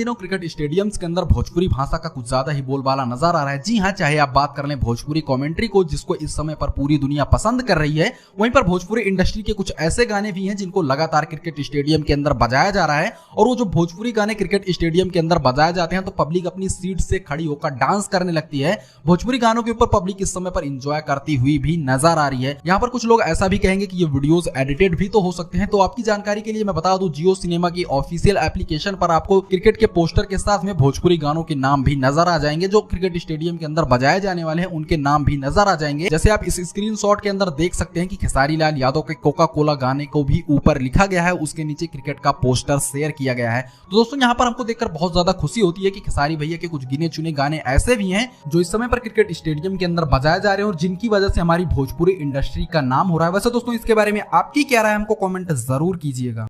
दिनों cricket stadiums के अंदर भोजपुरी भाषा का कुछ ज्यादा ही बोलबाला नजर आ रहा है। जी हाँ, चाहे आप बात कर लें भोजपुरी कमेंट्री को, जिसको इस समय पर पूरी दुनिया पसंद कर रही है, वहीं पर भोजपुरी इंडस्ट्री के कुछ ऐसे गाने भी हैं जिनको लगातार क्रिकेट स्टेडियम के अंदर बजाया जा रहा है। और वो जो भोजपुरी गाने क्रिकेट स्टेडियम के अंदर बजाए जाते हैं तो पब्लिक अपनी सीट से खड़ी होकर डांस करने लगती है। भोजपुरी गानों के ऊपर पब्लिक इस समय पर इंजॉय करती हुई भी नजर आ रही है। यहाँ पर कुछ लोग ऐसा भी कहेंगे कि ये वीडियोस एडिटेड भी तो हो सकते हैं। तो आपकी जानकारी के लिए मैं बता दूं, जियो सिनेमा की ऑफिशियल एप्लीकेशन पर आपको क्रिकेट के पोस्टर के साथ में भोजपुरी गानों के नाम भी नजर आ जाएंगे। जो क्रिकेट स्टेडियम के अंदर बजाए जाने वाले हैं उनके नाम भी नजर आ जाएंगे। जैसे आप इस स्क्रीनशॉट के अंदर देख सकते हैं कि खेसारी लाल यादव के कोका कोला गाने को भी ऊपर लिखा गया है, उसके नीचे क्रिकेट का पोस्टर शेयर किया गया है। तो दोस्तों, यहाँ पर हमको देखकर बहुत ज्यादा खुशी होती है कि खेसारी भैया के कुछ गिने चुने गाने ऐसे भी हैं जो इस समय पर क्रिकेट स्टेडियम के अंदर बजाए जा रहे हैं और जिनकी वजह से हमारी भोजपुरी इंडस्ट्री का नाम हो रहा है। वैसे दोस्तों, इसके बारे में आपकी क्या राय है, हमको कमेंट जरूर कीजिएगा।